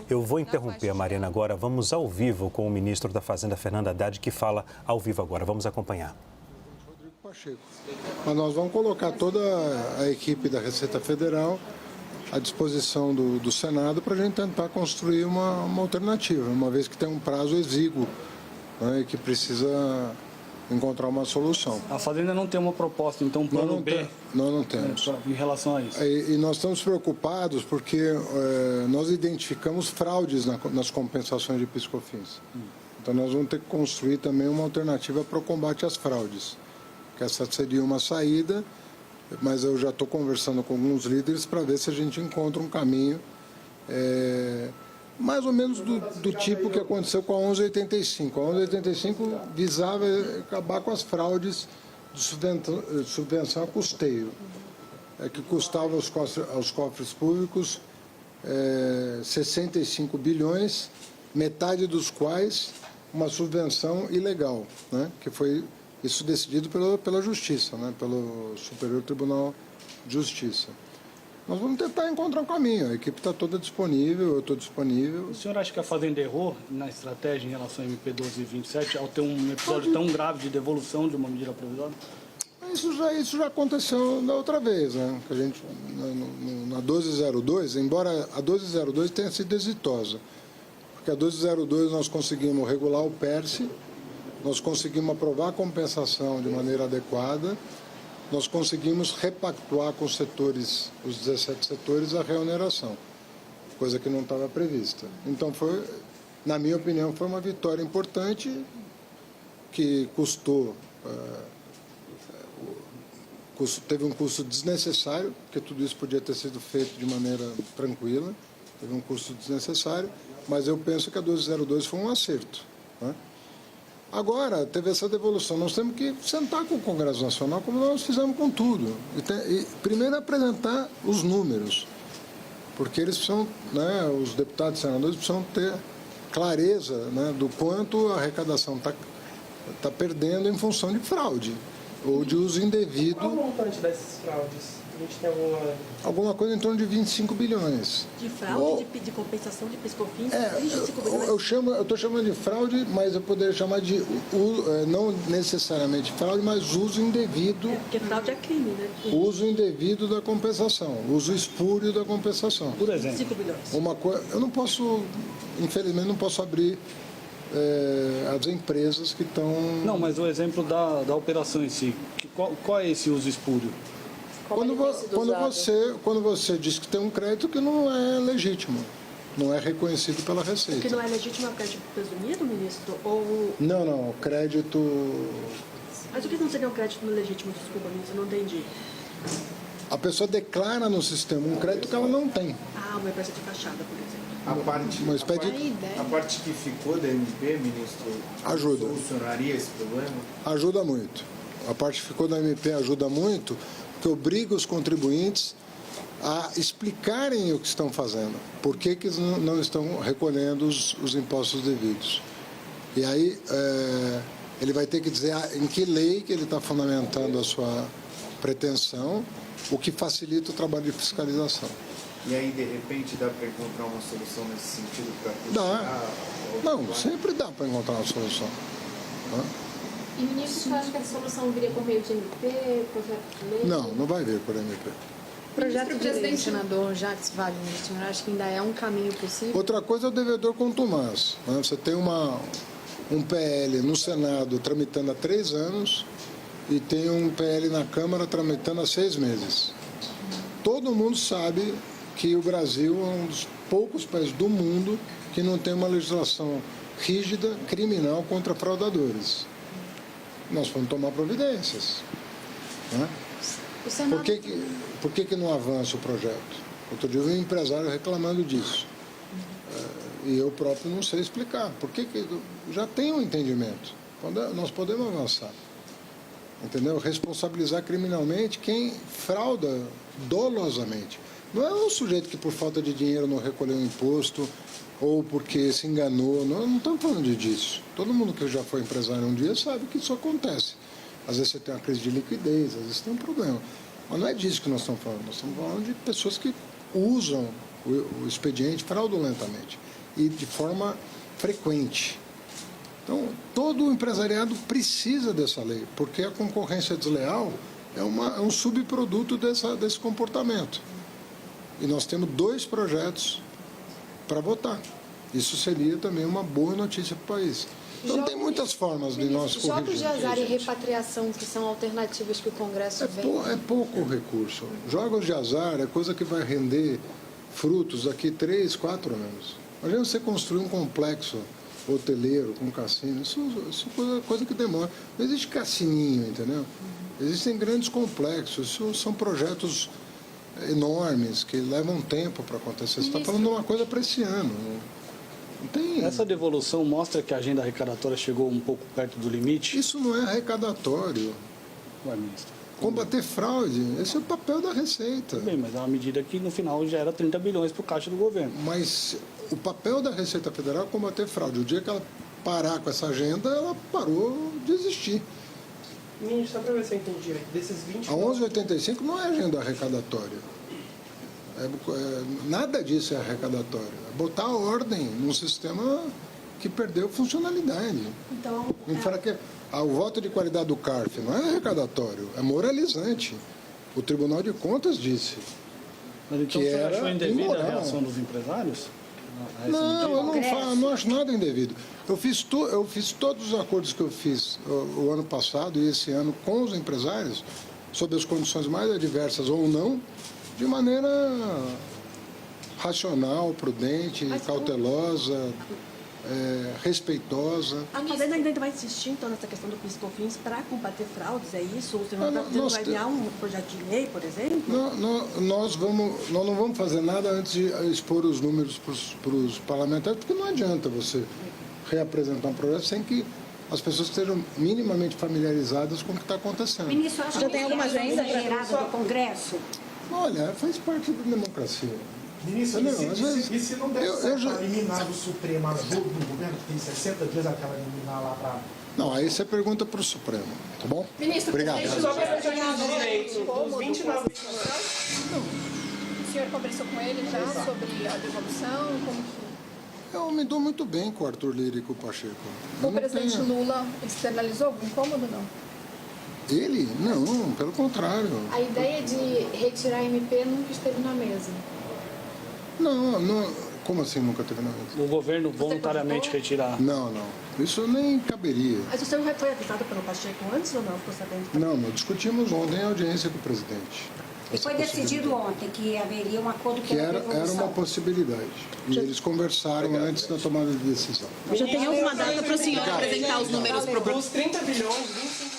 Eu vou interromper a Mariana agora. Vamos ao vivo com o ministro da Fazenda, Fernando Haddad, que fala ao vivo agora. Vamos acompanhar. Rodrigo Pacheco. Mas nós vamos colocar toda a equipe da Receita Federal à disposição do Senado para a gente tentar construir uma alternativa, uma vez que tem um prazo exíguo, né, e que precisa encontrar uma solução. A Fazenda não tem uma proposta, então um plano B? Nós não temos. Em relação a isso? E nós estamos preocupados porque nós identificamos fraudes nas compensações de PIS/COFINS. Então nós vamos ter que construir também uma alternativa para o combate às fraudes. Que essa seria uma saída, mas eu já estou conversando com alguns líderes para ver se a gente encontra um caminho mais ou menos do tipo que aconteceu com a 1185. A 1185 visava acabar com as fraudes de subvenção a custeio, que custava aos cofres públicos 65 bilhões, metade dos quais uma subvenção ilegal, né, que foi isso decidido pela Justiça, né, pelo Superior Tribunal de Justiça. Nós vamos tentar encontrar um caminho, a equipe está toda disponível, eu estou disponível. O senhor acha que a Fazenda errou na estratégia em relação ao MP 1227 ao ter um episódio tão grave de devolução de uma medida provisória? Isso já aconteceu da outra vez, né? Que a gente, na 1202, embora a 1202 tenha sido exitosa, porque a 1202 nós conseguimos regular o PERSE, nós conseguimos aprovar a compensação de maneira adequada, nós conseguimos repactuar com os setores, os 17 setores, a reoneração, coisa que não estava prevista. Então, na minha opinião, foi uma vitória importante que teve um custo desnecessário, porque tudo isso podia ter sido feito de maneira tranquila, teve um custo desnecessário, mas eu penso que a 1202 foi um acerto, né? Agora, teve essa devolução. Nós temos que sentar com o Congresso Nacional, como nós fizemos com tudo. E primeiro apresentar os números, porque eles precisam, né, os deputados e senadores precisam ter clareza, né, do quanto a arrecadação está perdendo em função de fraude ou de uso indevido. Qual o montante dessas fraudes? A gente tem alguma coisa em torno de 25 bilhões. De fraude, de compensação de PIS/COFINS, 25 bilhões? Eu estou chamando de fraude, mas eu poderia chamar de, não necessariamente fraude, mas uso indevido. Porque fraude é crime, né? Uso indevido da compensação, uso espúrio da compensação. Por exemplo? 5 bilhões. Eu não posso, infelizmente, não posso abrir as empresas que estão... Não, mas o exemplo da operação em si, qual é esse uso espúrio? Quando você diz que tem um crédito que não é legítimo, não é reconhecido pela Receita. O que não é legítimo é o crédito presumido, ministro? Ou... Não, crédito... Mas o que não seria um crédito legítimo? Desculpa, ministro, eu não entendi. A pessoa declara no sistema um crédito que ela não tem. Ah, uma empresa de fachada, por exemplo. A parte que ficou da MP, ministro, ajuda. Solucionaria esse problema? Ajuda muito. A parte que ficou da MP ajuda muito, que obriga os contribuintes a explicarem o que estão fazendo, por que eles não estão recolhendo os impostos devidos. E aí ele vai ter que dizer em que lei que ele está fundamentando a sua pretensão, o que facilita o trabalho de fiscalização. E aí, de repente, dá para encontrar uma solução nesse sentido para Dá. Não, sempre dá para encontrar uma solução. E, ministro, você acha que essa solução viria por meio de MP, projeto de lei? Não vai vir por MP. Projeto de lei, senador Jacques Wagner, o senhor acha que ainda é um caminho possível? Outra coisa é o devedor contumaz, né? Você tem um PL no Senado tramitando há 3 anos e tem um PL na Câmara tramitando há 6 meses. Todo mundo sabe que o Brasil é um dos poucos países do mundo que não tem uma legislação rígida, criminal contra fraudadores. Nós vamos tomar providências, né? Por que não avança o projeto? Outro dia eu vi um empresário reclamando disso. E eu próprio não sei explicar. Por que já tem um entendimento? Nós podemos avançar. Entendeu? Responsabilizar criminalmente quem frauda dolosamente. Não é um sujeito que por falta de dinheiro não recolheu o imposto ou porque se enganou. Não estamos falando disso. Todo mundo que já foi empresário um dia sabe que isso acontece. Às vezes você tem uma crise de liquidez, às vezes tem um problema. Mas não é disso que nós estamos falando. Nós estamos falando de pessoas que usam o expediente fraudulentamente e de forma frequente. Então, todo o empresariado precisa dessa lei, porque a concorrência desleal é um subproduto desse comportamento. E nós temos 2 projetos para votar. Isso seria também uma boa notícia para o país. Então, tem muitas formas de nós corrigir. Jogos de azar e repatriação, que são alternativas que o Congresso vem. É pouco recurso. Jogos de azar é coisa que vai render frutos daqui 3, 4 anos. Imagina você construir um complexo hoteleiro com cassino. Isso é coisa que demora. Não existe cassininho, entendeu? Existem grandes complexos. Isso são projetos enormes que levam tempo para acontecer. Você está falando de uma coisa para esse ano. Não tem... Essa devolução mostra que a agenda arrecadatória chegou um pouco perto do limite? Isso não é arrecadatório. Ué, ministro. Combater fraude, esse é o papel da Receita. Bem, mas é uma medida que no final gera 30 bilhões para o caixa do governo. Mas o papel da Receita Federal é combater fraude. O dia que ela parar com essa agenda, ela parou de existir. Ministro, só para ver se eu entendi, desses 20... A 1185 não é agenda arrecadatória. Nada disso é arrecadatório. É botar ordem num sistema que perdeu funcionalidade. Então, O voto de qualidade do CARF não é arrecadatório, é moralizante. O Tribunal de Contas disse. Mas então que você era achou indevida imoral. a reação dos empresários? A essa Não, medida? eu não acho nada indevido. Eu fiz todos os acordos que eu fiz o ano passado e esse ano com os empresários, sob as condições mais adversas ou não, de maneira racional, prudente, cautelosa, respeitosa. a Fazenda ainda vai insistir, então, nessa questão do PIS/COFINS para combater fraudes, é isso? O senhor vai enviar um projeto de lei, por exemplo? Nós não vamos fazer nada antes de expor os números para os parlamentares, porque não adianta você reapresentar um projeto sem que as pessoas estejam minimamente familiarizadas com o que está acontecendo. Ministro, acha Já que tem alguma agenda gerada do Congresso? Olha, faz parte da democracia. Ministro, Entendeu? e se não der certo a liminar do Supremo, ajuda do governo, que tem 60 dias aquela liminar lá para... Não, aí você pergunta para o Supremo, tá bom? Ministro, Obrigado. Só para ver se eu entendi direito, dos 29... O senhor conversou com ele já sobre a devolução? Como que... Eu me dou muito bem com o Arthur Lira e com o Pacheco. Eu O não presidente tenho- Lula externalizou algum incômodo, não? Ele? Não, pelo contrário. A ideia de retirar a MP nunca esteve na mesa. Não, como assim nunca teve nada? O governo voluntariamente retirar. Não. Isso nem caberia. Mas o senhor foi avisado pelo Pacheco antes ou não? Ficou sabendo? Não, nós discutimos ontem em audiência com o presidente. E foi decidido ontem que haveria um acordo Que pela era devolução. uma possibilidade. E eles conversaram antes da tomada de decisão. Já tem alguma data para o senhor apresentar os números para o Dos 30 bilhões, 25